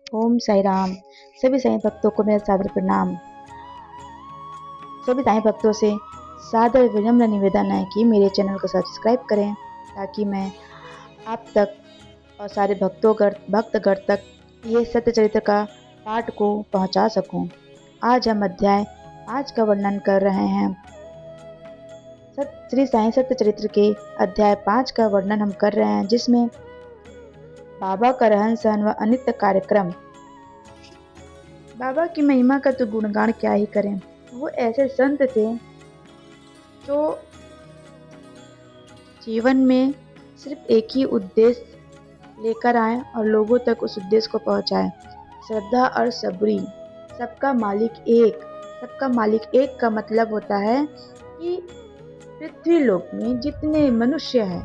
ओम साई राम। सभी साईं भक्तों को मेरा सादर प्रणाम। सभी साईं भक्तों से सादर विनम्र निवेदन है कि मेरे चैनल को सब्सक्राइब करें ताकि मैं आप तक और सारे भक्तगण तक ये सत्य चरित्र का पाठ को पहुंचा सकूं। आज हम अध्याय 5 का वर्णन कर रहे हैं। श्री साईं सत्य चरित्र के अध्याय 5 का वर्णन हम कर रहे हैं, जिसमें बाबा का रहन सहन व अनित्य कार्यक्रम। बाबा की महिमा का तो गुणगान क्या ही करें। वो ऐसे संत थे जो जीवन में सिर्फ एक ही उद्देश्य लेकर आए और लोगों तक उस उद्देश्य को पहुंचाए। श्रद्धा और सबरी। सबका मालिक एक। सबका मालिक एक का मतलब होता है कि पृथ्वी लोक में जितने मनुष्य हैं,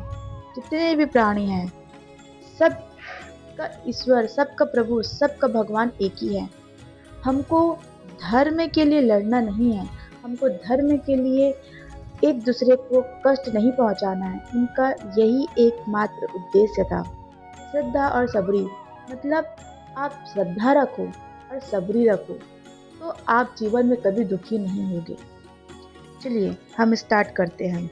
जितने भी प्राणी हैं, सबका ईश्वर, सबका प्रभु, सबका भगवान एक ही है। हमको धर्म के लिए लड़ना नहीं है, हमको धर्म के लिए एक दूसरे को कष्ट नहीं पहुंचाना है। उनका यही एकमात्र उद्देश्य था। श्रद्धा और सबरी मतलब आप श्रद्धा रखो और सबरी रखो तो आप जीवन में कभी दुखी नहीं होगे। चलिए हम स्टार्ट करते हैं।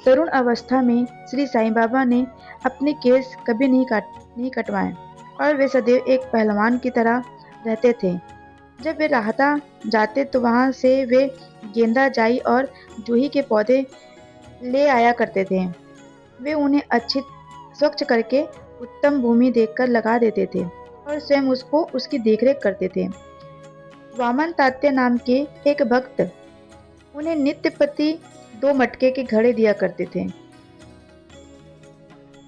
तरुण अवस्था में श्री साईं बाबा ने अपने केस कभी नहीं कटवाए और वे सदैव एक पहलवान की तरह रहते थे। जब वे राहता जाते तो वहां से वे गेंदा, जाई और जूही के पौधे ले आया करते थे। वे उन्हें अच्छी स्वच्छ करके उत्तम भूमि देखकर लगा देते थे और स्वयं उसकी देखरेख करते थे। वामन तात्या नाम के एक भक्त उन्हें नित्य प्रति 2 मटके के घड़े दिया करते थे।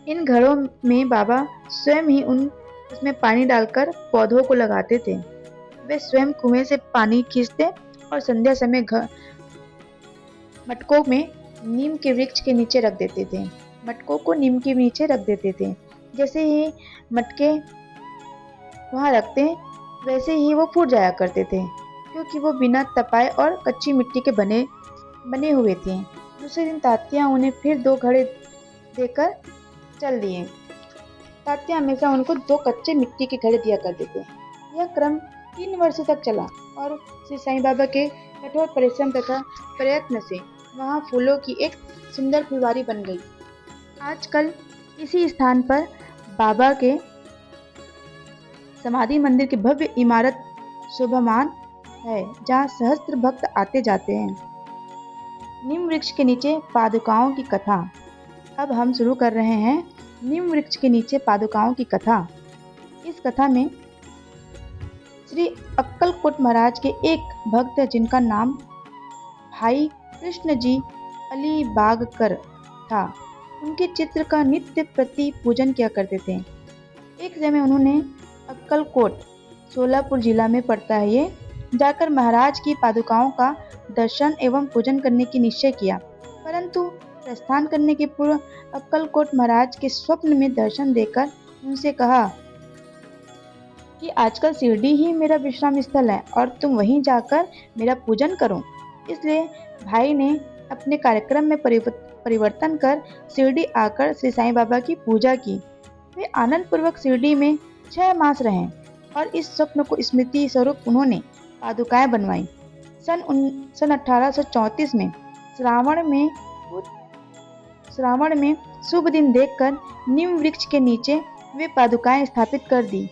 इन घड़ों में बाबा स्वयं ही उसमें पानी डालकर पौधों को लगाते थे। वे स्वयं कुएं से पानी खींचते और संध्या समय मटकों में नीम के वृक्ष के नीचे रख देते थे। मटकों को नीम के नीचे रख देते थे। जैसे ही मटके वहां रखते वैसे ही वो फूट जाया करते थे, क्योंकि वो बिना तपाए और कच्ची मिट्टी के बने हुए थे। दूसरे दिन तात्या उन्हें फिर 2 घड़े देकर चल दिए। तात्या हमेशा उनको 2 कच्चे मिट्टी के घड़े दिया करते थे। यह क्रम 3 वर्ष तक चला और श्री साईं बाबा के कठोर परिश्रम तथा प्रयत्न से वहां फूलों की एक सुंदर फुलवारी बन गई। आजकल इसी स्थान पर बाबा के समाधि मंदिर की भव्य इमारत शोभामान है, जहाँ सहस्त्र भक्त आते जाते हैं। नीम वृक्ष के नीचे पादुकाओं की कथा। अब हम शुरू कर रहे हैं नीम वृक्ष के नीचे पादुकाओं की कथा। इस कथा में श्री अक्कलकोट महाराज के एक भक्त जिनका नाम भाई कृष्ण जी अलीबागकर था, उनके चित्र का नित्य प्रति पूजन किया करते थे। एक समय उन्होंने अक्कलकोट सोलापुर जिला में पड़ता है ये जाकर महाराज की पादुकाओं का दर्शन एवं पूजन करने की निश्चय किया। परंतु प्रस्थान करने के पूर्व अक्कलकोट महाराज के स्वप्न में दर्शन देकर उनसे कहा कि आजकल शिरडी ही मेरा विश्राम स्थल है और तुम वहीं जाकर मेरा पूजन करो। इसलिए भाई ने अपने कार्यक्रम में परिवर्तन कर शिरडी आकर श्री साईं बाबा की पूजा की। वे आनंद पूर्वक शिरडी में 6 मास रहे और इस स्वप्न को स्मृति स्वरूप उन्होंने पादुकाएं बनवाई। सन 1834 में श्रावण में शुभ दिन देखकर नीम वृक्ष के नीचे वे पादुकाएं स्थापित कर दी।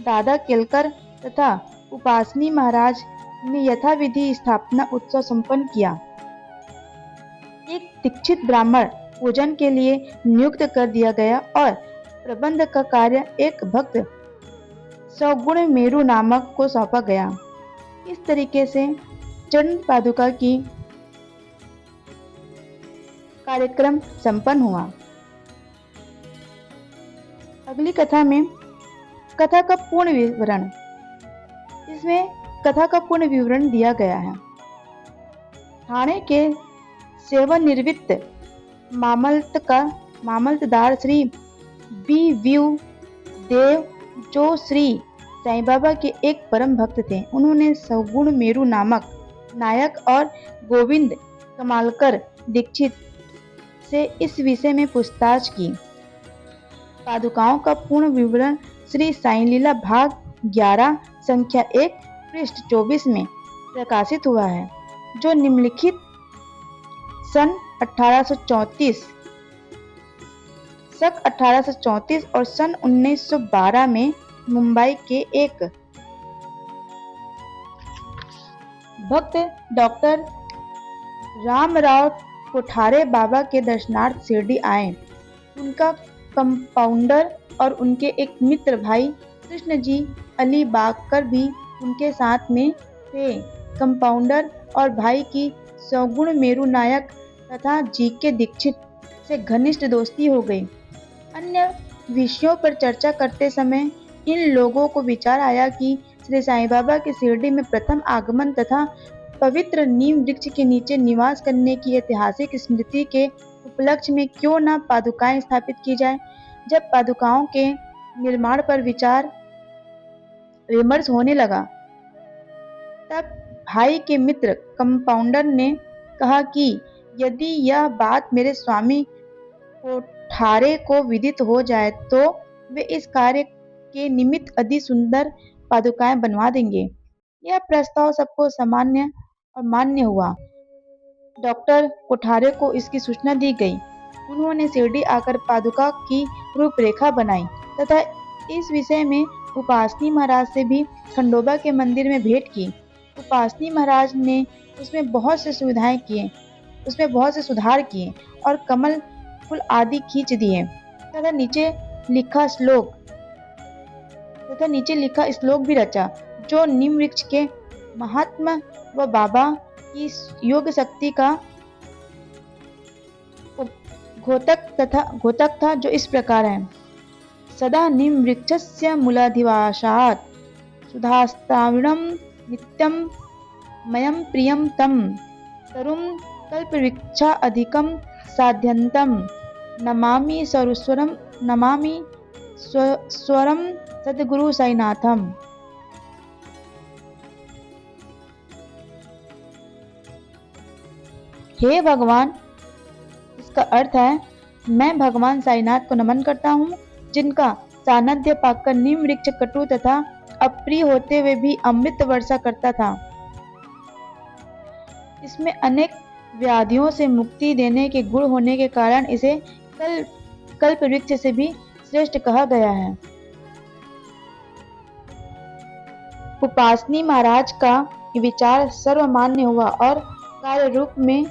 दादा केलकर तथा उपासनी महाराज ने यथाविधि स्थापना उत्सव संपन्न किया। एक दीक्षित ब्राह्मण पूजन के लिए नियुक्त कर दिया गया और प्रबंध का कार्य एक भक्त सौगुण मेरू नामक को सौंपा गया। इस तरीके से चरण पादुका की कार्यक्रम संपन्न हुआ। अगली कथा में कथा का पूर्ण विवरण। इसमें कथा का पूर्ण विवरण दिया गया है। ठाणे के सेवानिवृत्त मामलतदार श्री बी व्यू देव, जो श्री साईं बाबा के एक परम भक्त थे, उन्होंने सौगुण मेरू नामक नायक और गोविंद कमालकर दीक्षित से इस विषय में पूछताछ की। पादुकाओं का पूर्ण विवरण श्री साईं लीला भाग 11 संख्या 1 पृष्ठ 24 में प्रकाशित हुआ है, जो निम्नलिखित सन 1834 और सन 1912 में मुंबई के एक भक्त डॉक्टर रामराव कोठारे बाबा के दर्शनार्थ शिरडी आए। उनका कंपाउंडर और उनके एक मित्र भाई कृष्ण जी अलीबागकर भी उनके साथ में थे। कंपाउंडर और भाई की सौगुण मेरू नायक तथा जीके दीक्षित से घनिष्ठ दोस्ती हो गई। अन्य विषयों पर चर्चा करते समय इन लोगों को विचार आया कि श्री साईं बाबा के शिरडी में प्रथम आगमन तथा पवित्र नीम वृक्ष के नीचे निवास करने की ऐतिहासिक स्मृति के उपलक्ष्य में क्यों न पादुकाएं स्थापित की जाए। जब पादुकाओं के निर्माण पर विचार विमर्श होने लगा, तब भाई के मित्र कंपाउंडर ने कहा कि यदि यह बात मेरे स्वामी कोठारे को विदित हो जाए तो वे इस कार्य के निमित्त अति सुंदर पादुकाएं बनवा देंगे। यह प्रस्ताव सबको सामान्य और मान्य हुआ। डॉक्टर कोठारे को इसकी सूचना दी गई। उन्होंने शिरडी आकर पादुका की रूपरेखा बनाई तथा इस विषय में उपासनी महाराज से भी खंडोबा के मंदिर में भेंट की। उपासनी महाराज ने उसमें बहुत से सुधार किए और कमल फूल आदि खींच दिए तथा नीचे लिखा श्लोक भी रचा, जो नीम वृक्ष के महात्मा व बाबा की योग शक्ति का घोतक था, जो इस प्रकार है। सदा नीम वृक्षस्य मूलाधिवासात् सुधास्ताविणं नित्यं मयं प्रियं तं तरुं कल्पवृक्षा अधिकं साध्यन्तं नमामि स्वरं सद्गुरु साईनाथम। हे भगवान, इसका अर्थ है, मैं भगवान साईनाथ को नमन करता हूँ, जिनका सानिध्य पाकर नीम वृक्ष कटु तथा अप्रिय होते हुए भी अमृत वर्षा करता था। इसमें अनेक व्याधियों से मुक्ति देने के गुण होने के कारण इसे कल्प वृक्ष से भी श्रेष्ठ कहा गया है। उपासनी महाराज का विचार सर्वमान्य हुआ और कार्य रूप में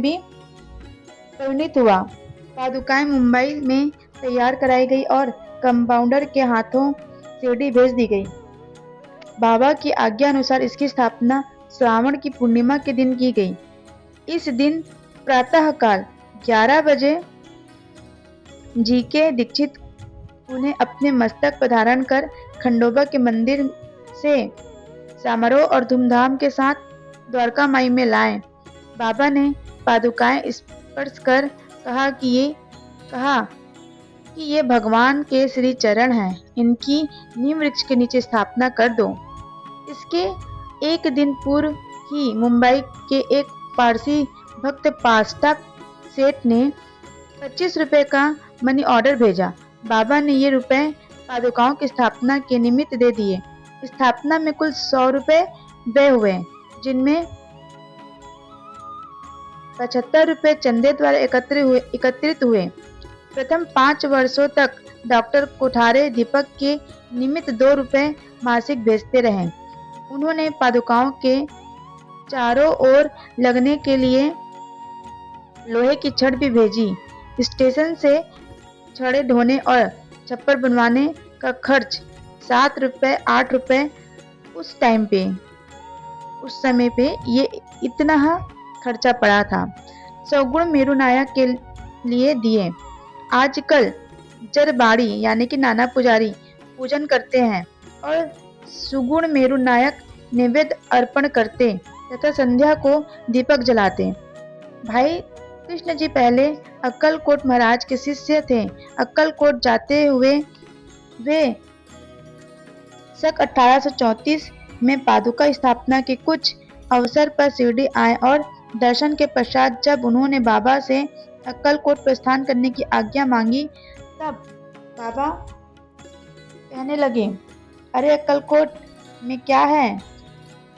भी परिणित हुआ। पादुकाएं मुंबई में तैयार कराई गई और कंपाउंडर के हाथों शिरडी भेज दी गई। बाबा की आज्ञा अनुसार इसकी स्थापना श्रावण की पूर्णिमा के दिन की गई। इस दिन प्रातःकाल 11 बजे जीके दीक्षित उन्हें अपने मस्तक पर धारण कर खंडोबा के मंदिर से समारोह और धूमधाम के साथ द्वारका माई में लाए। बाबा ने पादुकाएं स्पर्श कर कहा कि ये भगवान के श्री चरण हैं, इनकी नीम वृक्ष के नीचे स्थापना कर दो। इसके एक दिन पूर्व ही मुंबई के एक पारसी भक्त पास्टा सेठ ने 25 रुपए का मनी ऑर्डर भेजा। बाबा ने ये रुपए पादुकाओं की स्थापना के निमित्त दे दिए। स्थापना में कुल 100 रुपए व्यय हुए, जिनमें 75 रुपए चंदे द्वारा एकत्रित हुए। प्रथम 5 वर्षों तक डॉक्टर कोठारे दीपक के निमित्त 2 रुपए मासिक भेजते रहे। उन्होंने पादुकाओं के चारों ओर लगने के लिए लोहे की छड़ भी भेजी। स्टेशन से छड़े ढोने और छप्पर बनवाने का खर्च 7 रुपए 8 रुपए उस समय पे ये इतना खर्चा पड़ा था। सौगुण मेरू नायक के लिए दिए। आजकल जरबाड़ी यानी कि नाना पुजारी पूजन करते हैं और सुगुण मेरू नायक नैवेद्य अर्पण करते तथा संध्या को दीपक जलाते। भाई कृष्ण जी पहले अक्कलकोट महाराज के शिष्य थे। अक्कलकोट जाते हुए वे सन 1834 में पादुका स्थापना के कुछ अवसर पर शिरडी आए और दर्शन के पश्चात जब उन्होंने बाबा से अक्कलकोट प्रस्थान करने की आज्ञा मांगी, तब बाबा कहने लगे, अरे अक्कलकोट में क्या है,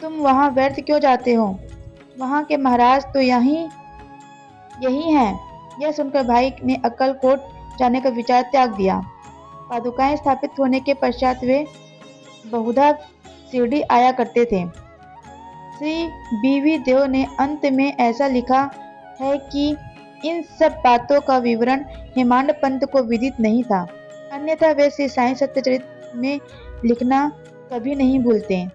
तुम वहां व्यर्थ क्यों जाते हो, वहां के महाराज तो यही हैं। यह सुनकर भाई ने अक्कलकोट जाने का विचार त्याग दिया। पादुकाएं स्थापित होने के पश्चात वे बहुधा शिरडी आया करते थे। श्री बीवी देव ने अंत में ऐसा लिखा है कि इन सब बातों का विवरण हेमांड पंत को विदित नहीं था, अन्यथा वे श्री साईं सत्यचरित में लिखना कभी नहीं भूलते।